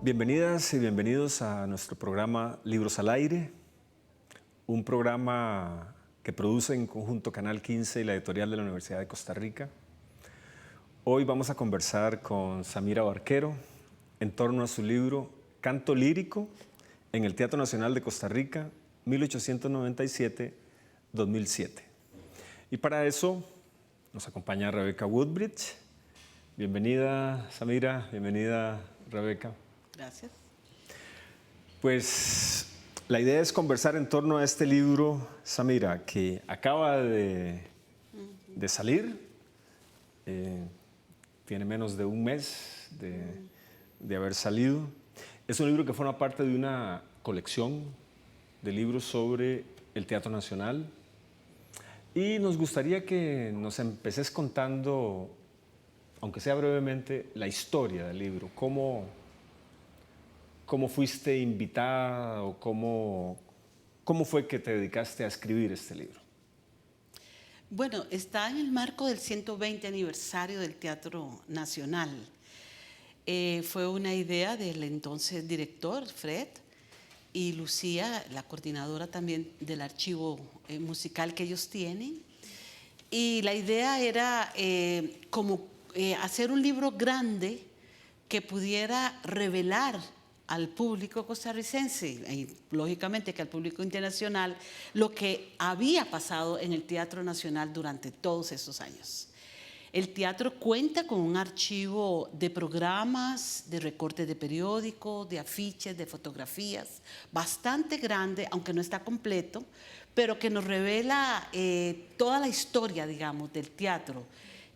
Bienvenidas y bienvenidos a nuestro programa Libros al Aire, un programa que produce en conjunto Canal 15 y la editorial de la Universidad de Costa Rica. Hoy vamos a conversar con Samira Barquero en torno a su libro Canto Lírico en el Teatro Nacional de Costa Rica, 1897-2007. Y para eso nos acompaña Rebeca Woodbridge. Bienvenida, Samira. Bienvenida, Rebeca. Gracias. Pues la idea es conversar en torno a este libro, Samira, que acaba de salir. Tiene menos de un mes de haber salido. Es un libro que forma parte de una colección de libros sobre el Teatro Nacional. Y nos gustaría que nos empeces contando, aunque sea brevemente, la historia del libro. ¿Cómo fuiste invitada o cómo fue que te dedicaste a escribir este libro? Bueno, está en el marco del 120 aniversario del Teatro Nacional. Fue una idea del entonces director, Fred, y Lucía, la coordinadora también del archivo musical que ellos tienen. Y la idea era hacer un libro grande que pudiera revelar al público costarricense y lógicamente que al público internacional lo que había pasado en el Teatro Nacional durante todos estos años. El teatro cuenta con un archivo de programas, de recortes de periódicos, de afiches, de fotografías, bastante grande, aunque no está completo, pero que nos revela toda la historia, digamos, del teatro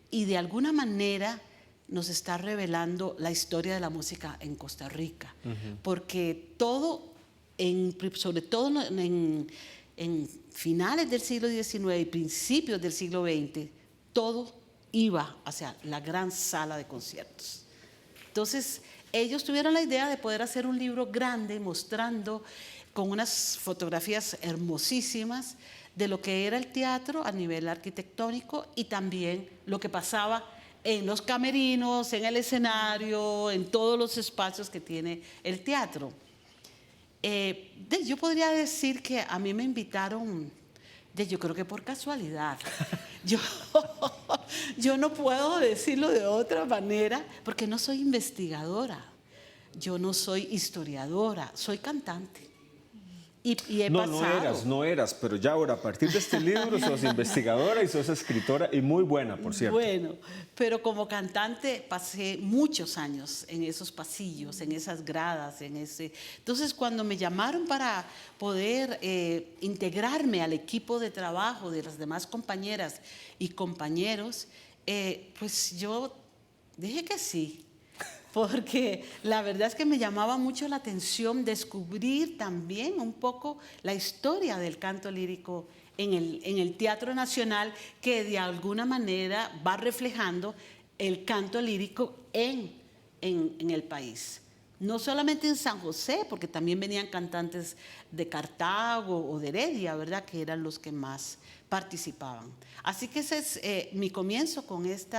y de alguna manera nos está revelando la historia de la música en Costa Rica, porque todo, sobre todo en finales del siglo XIX y principios del siglo XX, todo iba hacia la gran sala de conciertos. Entonces, ellos tuvieron la idea de poder hacer un libro grande mostrando con unas fotografías hermosísimas de lo que era el teatro a nivel arquitectónico y también lo que pasaba en los camerinos, en el escenario, en todos los espacios que tiene el teatro. Yo podría decir que a mí me invitaron, yo creo que por casualidad. Yo no puedo decirlo de otra manera porque no soy investigadora, yo no soy historiadora, soy cantante. Y he pasado. No eras, pero ya ahora, a partir de este libro, sos investigadora y sos escritora y muy buena, por cierto. Bueno, pero como cantante pasé muchos años en esos pasillos, en esas gradas, Entonces, cuando me llamaron para poder integrarme al equipo de trabajo de las demás compañeras y compañeros, pues yo dije que sí. Porque la verdad es que me llamaba mucho la atención descubrir también un poco la historia del canto lírico en el Teatro Nacional, que de alguna manera va reflejando el canto lírico en el país. No solamente en San José, porque también venían cantantes de Cartago o de Heredia, ¿verdad?, que eran los que más participaban. Así que ese es mi comienzo con este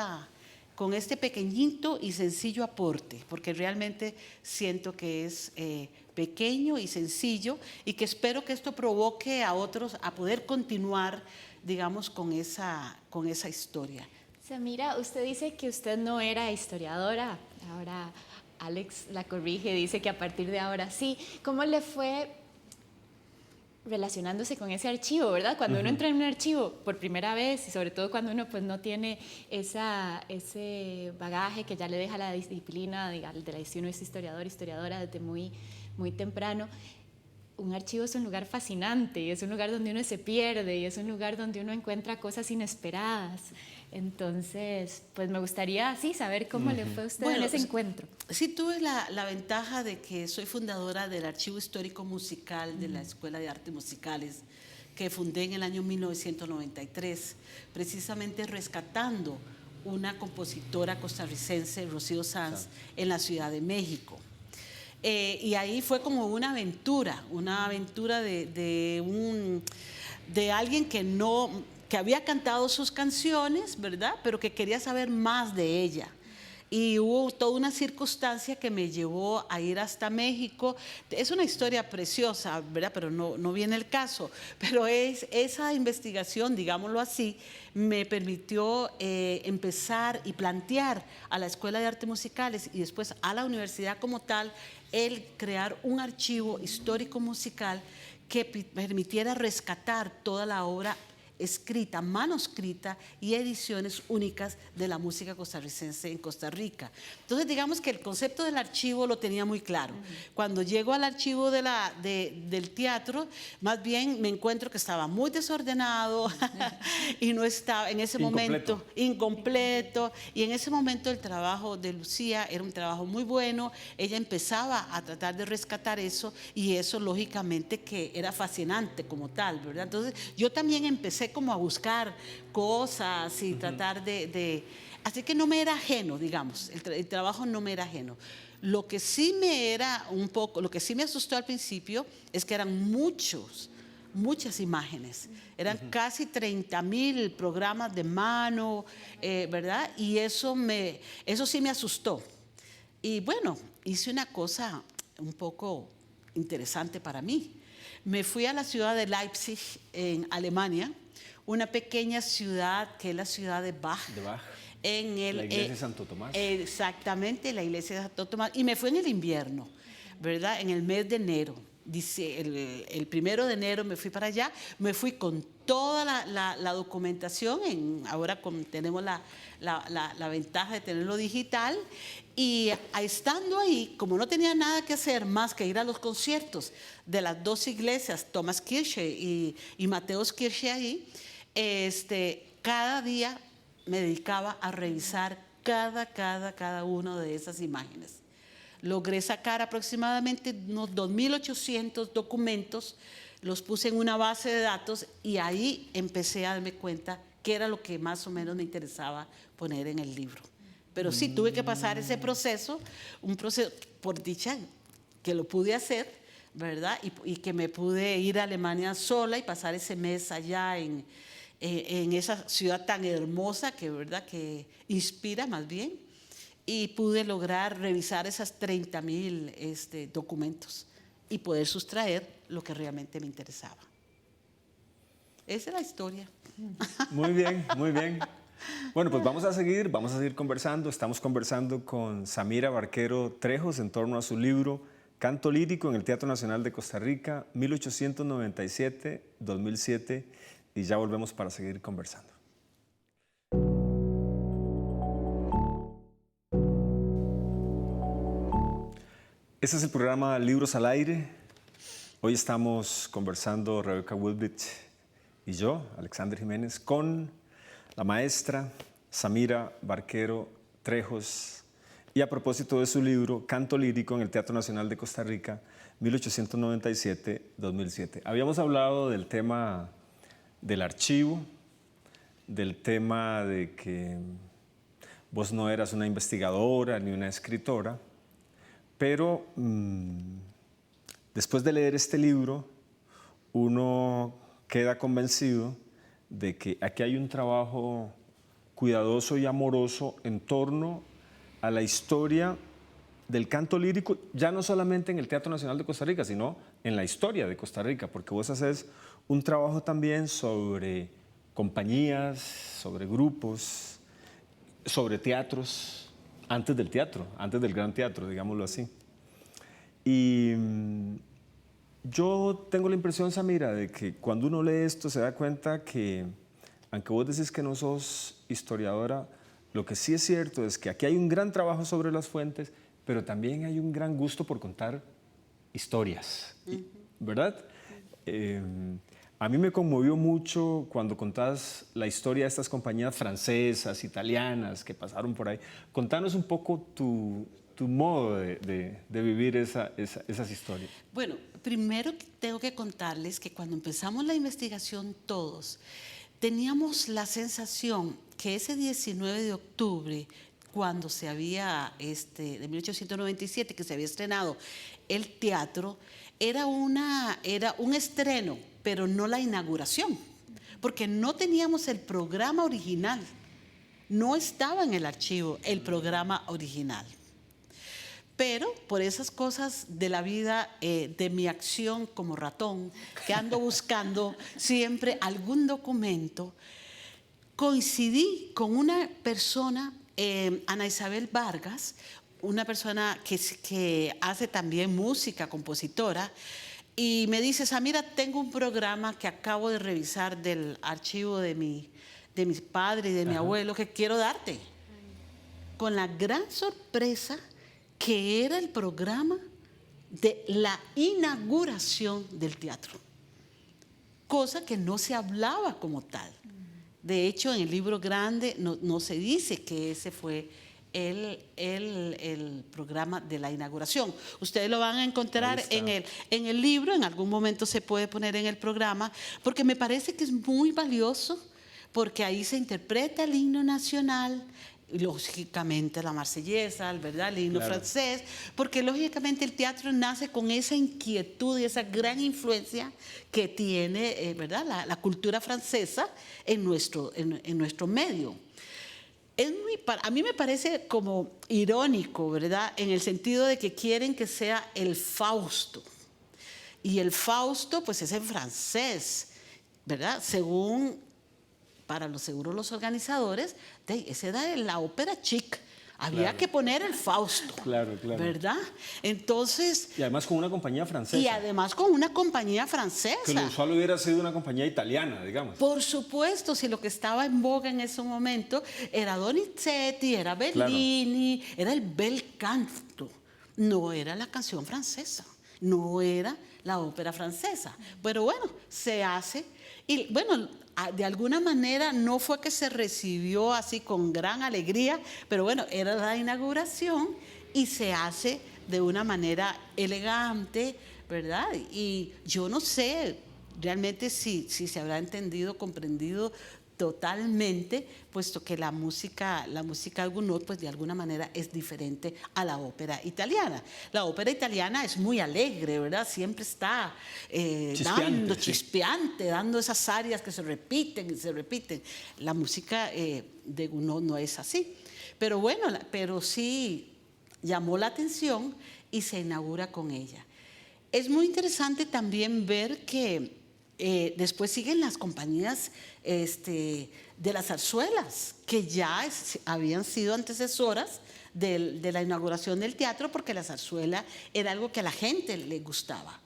pequeñito y sencillo aporte, porque realmente siento que es pequeño y sencillo y que espero que esto provoque a otros a poder continuar, digamos, con esa historia. Samira, usted dice que usted no era historiadora, ahora Alex la corrige, dice que a partir de ahora sí. ¿Cómo le fue relacionándose con ese archivo, verdad? Cuando uno entra en un archivo por primera vez y sobre todo cuando uno pues no tiene ese bagaje que ya le deja la disciplina de la si uno es historiador, historiadora desde muy, muy temprano, un archivo es un lugar fascinante y es un lugar donde uno se pierde y es un lugar donde uno encuentra cosas inesperadas. Entonces, pues me gustaría saber cómo le fue a usted en ese encuentro. Sí, tuve la ventaja de que soy fundadora del Archivo Histórico Musical de la Escuela de Artes Musicales, que fundé en el año 1993, precisamente rescatando una compositora costarricense, Rocío Sanz, en la Ciudad de México. Y ahí fue como una aventura de alguien que había cantado sus canciones, ¿verdad?, pero que quería saber más de ella. Y hubo toda una circunstancia que me llevó a ir hasta México. Es una historia preciosa, ¿verdad? Pero no viene el caso. Pero esa investigación, digámoslo así, me permitió empezar y plantear a la Escuela de Artes Musicales y después a la universidad como tal, el crear un archivo histórico musical que permitiera rescatar toda la obra escrita, manuscrita y ediciones únicas de la música costarricense en Costa Rica. Entonces, digamos que el concepto del archivo lo tenía muy claro. Cuando llego al archivo del teatro, más bien me encuentro que estaba muy desordenado y no estaba en ese momento incompleto. Y en ese momento el trabajo de Lucía era un trabajo muy bueno. Ella empezaba a tratar de rescatar eso y eso lógicamente que era fascinante como tal, ¿verdad? Entonces, yo también empecé como a buscar cosas y tratar de... Así que no me era ajeno, digamos, el trabajo no me era ajeno. Lo que sí me era un poco, lo que sí me asustó al principio es que eran muchas imágenes. Eran casi 30,000 programas de mano, ¿verdad? Y eso sí me asustó. Y bueno, hice una cosa un poco interesante para mí. Me fui a la ciudad de Leipzig, en Alemania, una pequeña ciudad que es la ciudad de Bach. De Bach. La iglesia de Santo Tomás. Exactamente, la iglesia de Santo Tomás. Y me fui en el invierno, ¿verdad? En el mes de enero. Dice, el 1 de enero me fui para allá, me fui con toda la documentación, ahora tenemos la ventaja de tenerlo digital, y estando ahí, como no tenía nada que hacer más que ir a los conciertos de las dos iglesias, Thomaskirche y Matthäuskirche ahí, cada día me dedicaba a revisar cada una de esas imágenes. Logré sacar aproximadamente unos 2.800 documentos, los puse en una base de datos y ahí empecé a darme cuenta qué era lo que más o menos me interesaba poner en el libro. Pero sí, tuve que pasar ese proceso, un proceso, por dicha, que lo pude hacer, ¿verdad? Y que me pude ir a Alemania sola y pasar ese mes allá en esa ciudad tan hermosa que, ¿verdad?, que inspira más bien. Y pude lograr revisar esas 30,000 documentos y poder sustraer lo que realmente me interesaba. Esa es la historia. Muy bien, muy bien. Bueno, pues vamos a seguir conversando. Estamos conversando con Samira Barquero Trejos en torno a su libro Canto Lírico en el Teatro Nacional de Costa Rica, 1897-2007, y ya volvemos para seguir conversando. Este es el programa Libros al Aire. Hoy estamos conversando Rebeca Woodbridge y yo, Alexander Jiménez, con la maestra Samira Barquero Trejos, y a propósito de su libro Canto Lírico en el Teatro Nacional de Costa Rica, 1897-2007. Habíamos hablado del tema del archivo, del tema de que vos no eras una investigadora ni una escritora, pero después de leer este libro, uno queda convencido de que aquí hay un trabajo cuidadoso y amoroso en torno a la historia del canto lírico, ya no solamente en el Teatro Nacional de Costa Rica, sino en la historia de Costa Rica, porque vos haces un trabajo también sobre compañías, sobre grupos, sobre teatros, antes del teatro, antes del gran teatro, digámoslo así. Y yo tengo la impresión, Samira, de que cuando uno lee esto se da cuenta que, aunque vos decís que no sos historiadora, lo que sí es cierto es que aquí hay un gran trabajo sobre las fuentes, pero también hay un gran gusto por contar historias, ¿verdad? A mí me conmovió mucho cuando contás la historia de estas compañías francesas, italianas, que pasaron por ahí. Contanos un poco tu modo de vivir esas historias. Bueno, primero tengo que contarles que cuando empezamos la investigación todos, teníamos la sensación que ese 19 de octubre, cuando se había, de 1897, que se había estrenado el teatro, era un estreno, pero no la inauguración, porque no teníamos el programa original No estaba en el archivo el programa original. Pero por esas cosas de la vida, de mi acción como ratón, que ando buscando siempre algún documento, coincidí con una persona, Ana Isabel Vargas, una persona que hace también música, compositora, y me dice, Samira, tengo un programa que acabo de revisar del archivo de mi padre y de mi abuelo que quiero darte. Con la gran sorpresa que era el programa de la inauguración del teatro, cosa que no se hablaba como tal. De hecho, en el libro grande no se dice que ese fue el programa de la inauguración. Ustedes lo van a encontrar en el libro, en algún momento se puede poner en el programa, porque me parece que es muy valioso, porque ahí se interpreta el himno nacional, lógicamente la marsellesa, ¿verdad? El himno francés, porque lógicamente el teatro nace con esa inquietud y esa gran influencia que tiene, ¿verdad? La cultura francesa en nuestro medio. A mí me parece como irónico, ¿verdad? En el sentido de que quieren que sea el Fausto. Y el Fausto, pues es en francés, ¿verdad? Para los organizadores, esa era la ópera chic. Había que poner el Fausto. Claro. ¿Verdad? Entonces... Y además con una compañía francesa. Que lo usual hubiera sido una compañía italiana, digamos. Por supuesto, si lo que estaba en boga en ese momento era Donizetti, era Bellini, era el bel canto. No era la canción francesa, no era la ópera francesa. Pero bueno, se hace. Y bueno, de alguna manera no fue que se recibió así con gran alegría, pero bueno, era la inauguración y se hace de una manera elegante, ¿verdad? Y yo no sé realmente si se habrá entendido, comprendido totalmente, puesto que la música Gounod, pues de alguna manera es diferente a la ópera italiana. La ópera italiana es muy alegre, ¿verdad? Siempre está chispeante, dando esas arias que se repiten y se repiten. La música de Gounod no es así. Pero bueno, pero sí llamó la atención y se inaugura con ella. Es muy interesante también ver que después siguen las compañías de las zarzuelas, que ya habían sido antecesoras de la inauguración del teatro, porque la zarzuela era algo que a la gente le gustaba.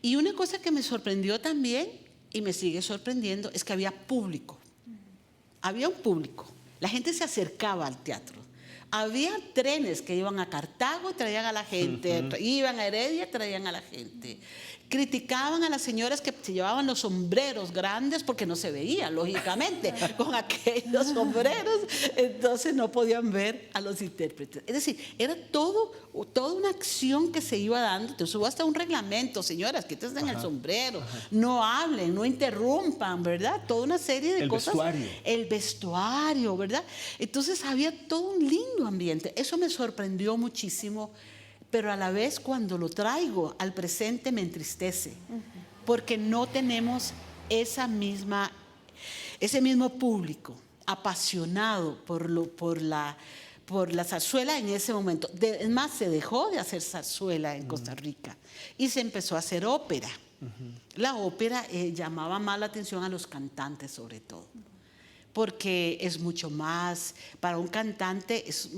Y una cosa que me sorprendió también, y me sigue sorprendiendo, es que había público. Había un público. La gente se acercaba al teatro. Había trenes que iban a Cartago y traían a la gente, iban a Heredia y traían a la gente. Criticaban a las señoras que se llevaban los sombreros grandes porque no se veía, lógicamente, con aquellos sombreros, entonces no podían ver a los intérpretes. Es decir, era toda una acción que se iba dando. Entonces hubo hasta un reglamento, señoras, quítense el sombrero, no hablen, no interrumpan, ¿verdad? Toda una serie de cosas. El vestuario, ¿verdad? Entonces había todo un lindo ambiente. Eso me sorprendió muchísimo. Pero a la vez cuando lo traigo al presente me entristece, porque no tenemos ese mismo público apasionado por la zarzuela en ese momento. Es más, se dejó de hacer zarzuela en Costa Rica y se empezó a hacer ópera. La ópera llamaba más la atención a los cantantes sobre todo, porque es mucho más, para un cantante es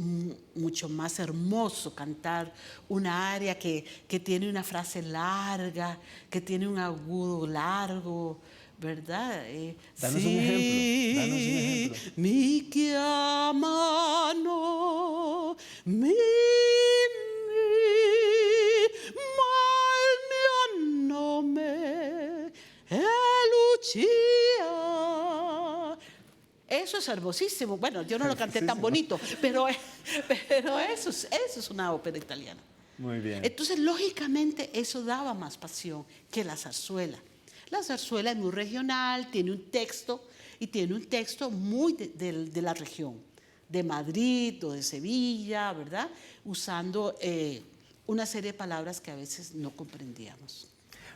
mucho más hermoso cantar una aria que tiene una frase larga, que tiene un agudo largo, ¿verdad? Danos un ejemplo. Mi chiamano, mi mal mio nome è Lucia. Eso es hermosísimo. Bueno, yo no lo canté tan bonito, pero eso es una ópera italiana. Muy bien. Entonces, lógicamente, eso daba más pasión que la zarzuela. La zarzuela es muy regional, tiene un texto, y tiene un texto muy de la región, de Madrid o de Sevilla, ¿verdad? Usando una serie de palabras que a veces no comprendíamos.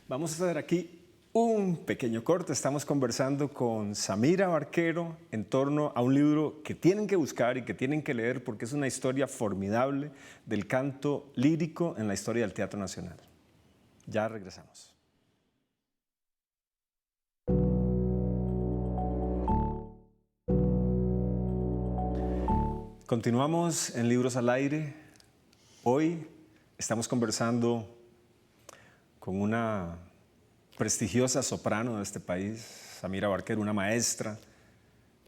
Vamos a hacer aquí un pequeño corte. Estamos conversando con Samira Barquero en torno a un libro que tienen que buscar y que tienen que leer porque es una historia formidable del canto lírico en la historia del Teatro Nacional. Ya regresamos. Continuamos en Libros al Aire. Hoy estamos conversando con una prestigiosa soprano de este país, Samira Barquero, una maestra,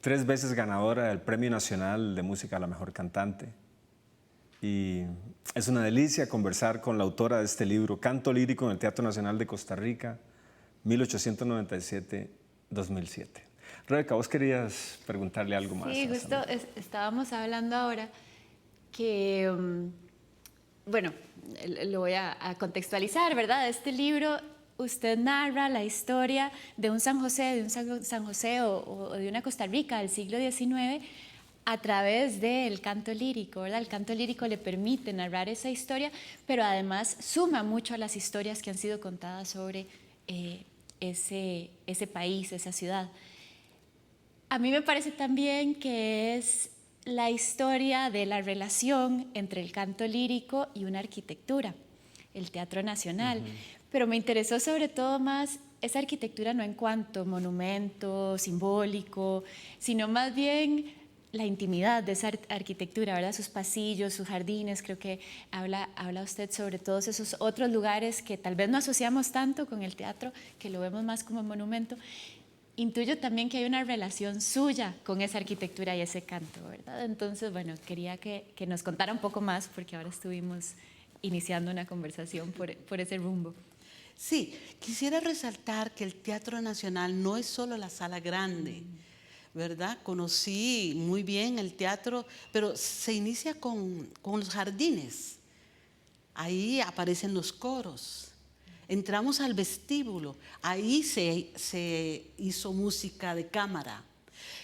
3 veces ganadora del Premio Nacional de Música a la Mejor Cantante. Y es una delicia conversar con la autora de este libro, Canto Lírico en el Teatro Nacional de Costa Rica, 1897-2007. Rebeca, vos querías preguntarle algo más. Sí, justo estábamos hablando ahora que, bueno, lo voy a contextualizar, ¿verdad? Este libro, usted narra la historia de un San José, o de una Costa Rica del siglo XIX a través del canto lírico, ¿verdad? El canto lírico le permite narrar esa historia, pero además suma mucho a las historias que han sido contadas sobre ese país, esa ciudad. A mí me parece también que es la historia de la relación entre el canto lírico y una arquitectura, el Teatro Nacional. Pero me interesó sobre todo más esa arquitectura no en cuanto monumento simbólico, sino más bien la intimidad de esa arquitectura, ¿verdad? Sus pasillos, sus jardines. Creo que habla usted sobre todos esos otros lugares que tal vez no asociamos tanto con el teatro, que lo vemos más como monumento. Intuyo también que hay una relación suya con esa arquitectura y ese canto, ¿verdad? Entonces, bueno, quería que nos contara un poco más, porque ahora estuvimos iniciando una conversación por ese rumbo. Sí, quisiera resaltar que el Teatro Nacional no es solo la sala grande, ¿verdad? Conocí muy bien el teatro, pero se inicia con los jardines. Ahí aparecen los coros. Entramos al vestíbulo, ahí se hizo música de cámara.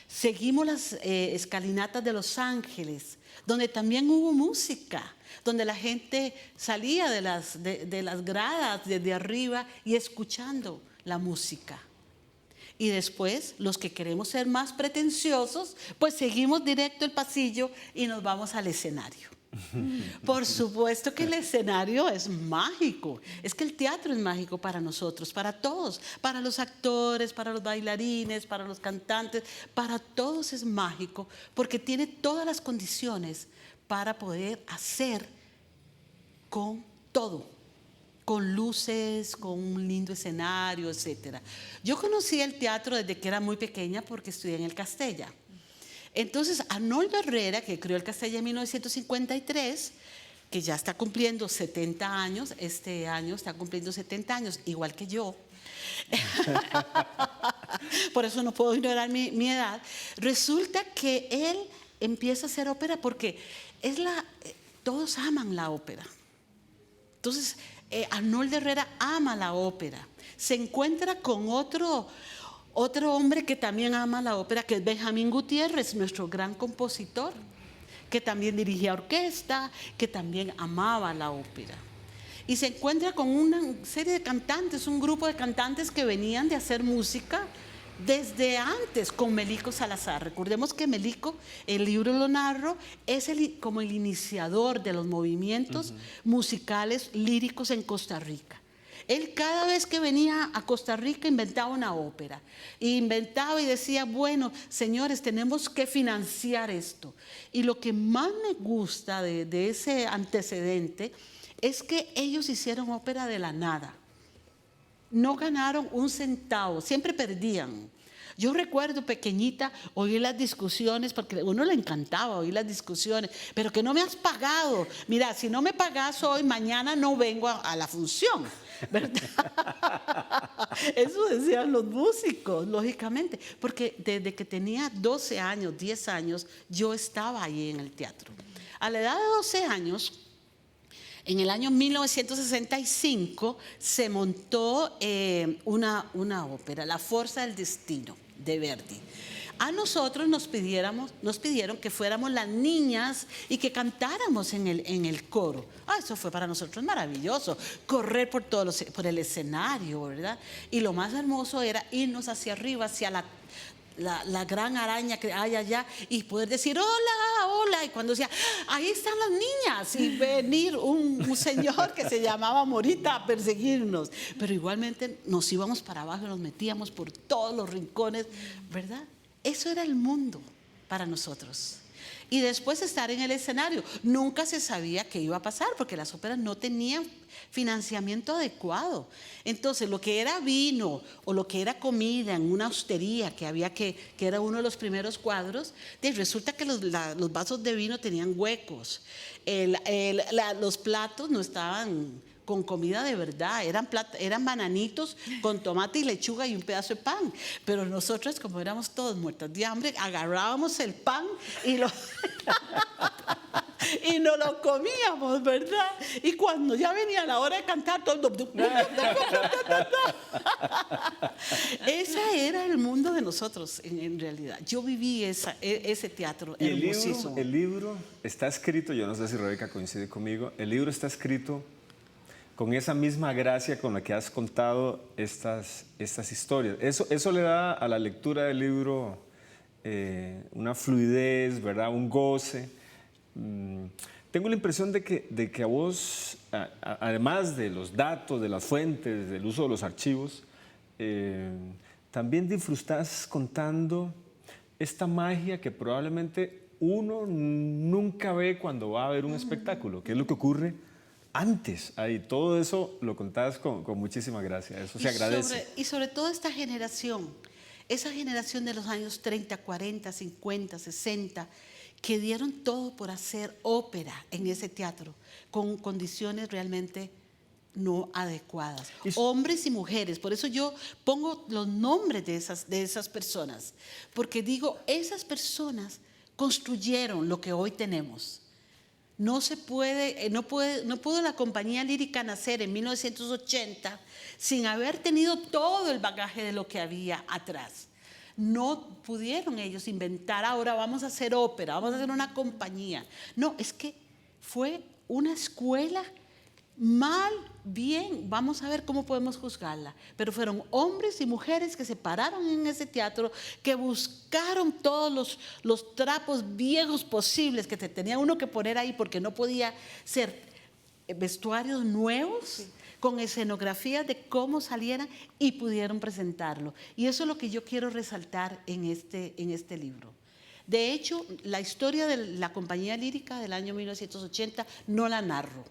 Seguimos las escalinatas de Los Ángeles, donde también hubo música, donde la gente salía de las gradas desde arriba y escuchando la música. Y después, los que queremos ser más pretenciosos, pues seguimos directo el pasillo y nos vamos al escenario. Por supuesto que el escenario es mágico. Es que el teatro es mágico para nosotros, para todos, para los actores, para los bailarines, para los cantantes, para todos es mágico porque tiene todas las condiciones para poder hacer con todo, con luces, con un lindo escenario, etc. Yo conocí el teatro desde que era muy pequeña porque estudié en el Castella. Entonces, Arnoldo Herrera, que creó el Castella en 1953, que ya está cumpliendo 70 años, este año está cumpliendo 70 años, igual que yo. Por eso no puedo ignorar mi edad. Resulta que él empieza a hacer ópera porque todos aman la ópera. Entonces, Arnoldo Herrera ama la ópera. Se encuentra con otro hombre que también ama la ópera, que es Benjamín Gutiérrez, nuestro gran compositor, que también dirigía orquesta, que también amaba la ópera. Y se encuentra con una serie de cantantes, un grupo de cantantes que venían de hacer música desde antes con Melico Salazar. Recordemos que Melico, el libro lo narro, es como el iniciador de los movimientos musicales líricos en Costa Rica. Él cada vez que venía a Costa Rica inventaba una ópera. Inventaba y decía, bueno, señores, tenemos que financiar esto. Y lo que más me gusta de ese antecedente es que ellos hicieron ópera de la nada. No ganaron un centavo, siempre perdían. Yo recuerdo pequeñita oír las discusiones, porque a uno le encantaba oír las discusiones, pero que no me has pagado. Mira, si no me pagas hoy, mañana no vengo a la función, ¿verdad? Eso decían los músicos, lógicamente, porque desde que tenía 12 años, 10 años, yo estaba ahí en el teatro. A la edad de 12 años, en el año 1965 se montó una ópera, La Forza del Destino, de Verdi. a nosotros nos pidieron que fuéramos las niñas y que cantáramos en el coro. Eso fue para nosotros maravilloso, correr por el escenario, ¿verdad? Y lo más hermoso era irnos hacia arriba, hacia la gran araña que hay allá y poder decir hola, hola, y cuando decía ahí están las niñas y venir un señor que se llamaba Morita a perseguirnos, pero igualmente nos íbamos para abajo y nos metíamos por todos los rincones, ¿verdad? Eso era el mundo para nosotros. Y después estar en el escenario, nunca se sabía qué iba a pasar porque las óperas no tenían financiamiento adecuado. Entonces, lo que era vino o lo que era comida en una hostería que era uno de los primeros cuadros, resulta que los vasos de vino tenían huecos. Los platos no estaban con comida de verdad, eran bananitos con tomate y lechuga y un pedazo de pan. Pero nosotros, como éramos todos muertos de hambre, agarrábamos el pan y y nos lo comíamos, ¿verdad? Y cuando ya venía la hora de cantar, todo... Ese era el mundo de nosotros, en realidad. Yo viví ese teatro hermosísimo. El libro está escrito, yo no sé si Rebeca coincide conmigo, el libro está escrito con esa misma gracia con la que has contado estas historias. Eso le da a la lectura del libro una fluidez, ¿verdad? Un goce. Tengo la impresión de que a vos, además de los datos, de las fuentes, del uso de los archivos, también disfrutás contando esta magia que probablemente uno nunca ve cuando va a ver un espectáculo, que es lo que ocurre antes. Ahí todo eso lo contás con muchísima gracia, eso se agradece. Y sobre todo esta generación, esa generación de los años 30, 40, 50, 60, que dieron todo por hacer ópera en ese teatro, con condiciones realmente no adecuadas. Hombres y mujeres, por eso yo pongo los nombres de esas personas, porque digo, esas personas construyeron lo que hoy tenemos. No pudo la compañía lírica nacer en 1980 sin haber tenido todo el bagaje de lo que había atrás. No pudieron ellos inventar, ahora vamos a hacer ópera, vamos a hacer una compañía. No, es que fue una escuela mal, bien, vamos a ver cómo podemos juzgarla. Pero fueron hombres y mujeres que se pararon en ese teatro, que buscaron todos los trapos viejos posibles que te tenía uno que poner ahí porque no podía ser vestuarios nuevos. Sí. Con escenografías de cómo salieran y pudieron presentarlo. Y eso es lo que yo quiero resaltar en este libro. De hecho, la historia de la compañía lírica del año 1980 no la narro.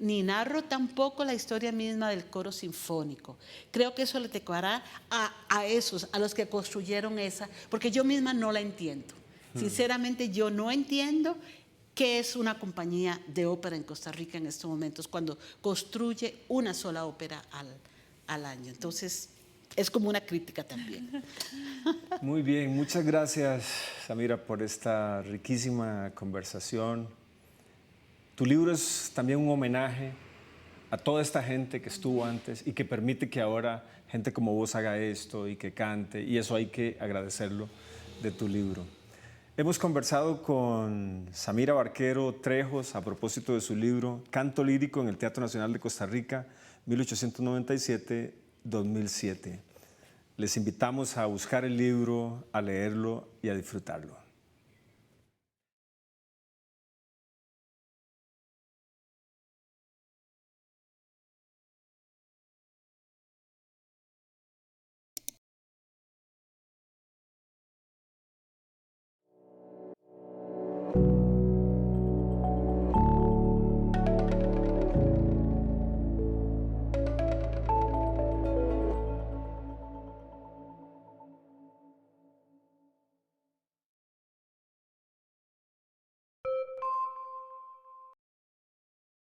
Ni narro tampoco la historia misma del coro sinfónico. Creo que eso le tocará a los que construyeron esa, porque yo misma no la entiendo. Sinceramente, yo no entiendo qué es una compañía de ópera en Costa Rica en estos momentos cuando construye una sola ópera al año. Entonces, es como una crítica también. Muy bien, muchas gracias, Samira, por esta riquísima conversación. Tu libro es también un homenaje a toda esta gente que estuvo antes y que permite que ahora gente como vos haga esto y que cante, y eso hay que agradecerlo de tu libro. Hemos conversado con Samira Barquero Trejos a propósito de su libro Canto lírico en el Teatro Nacional de Costa Rica, 1897-2007. Les invitamos a buscar el libro, a leerlo y a disfrutarlo.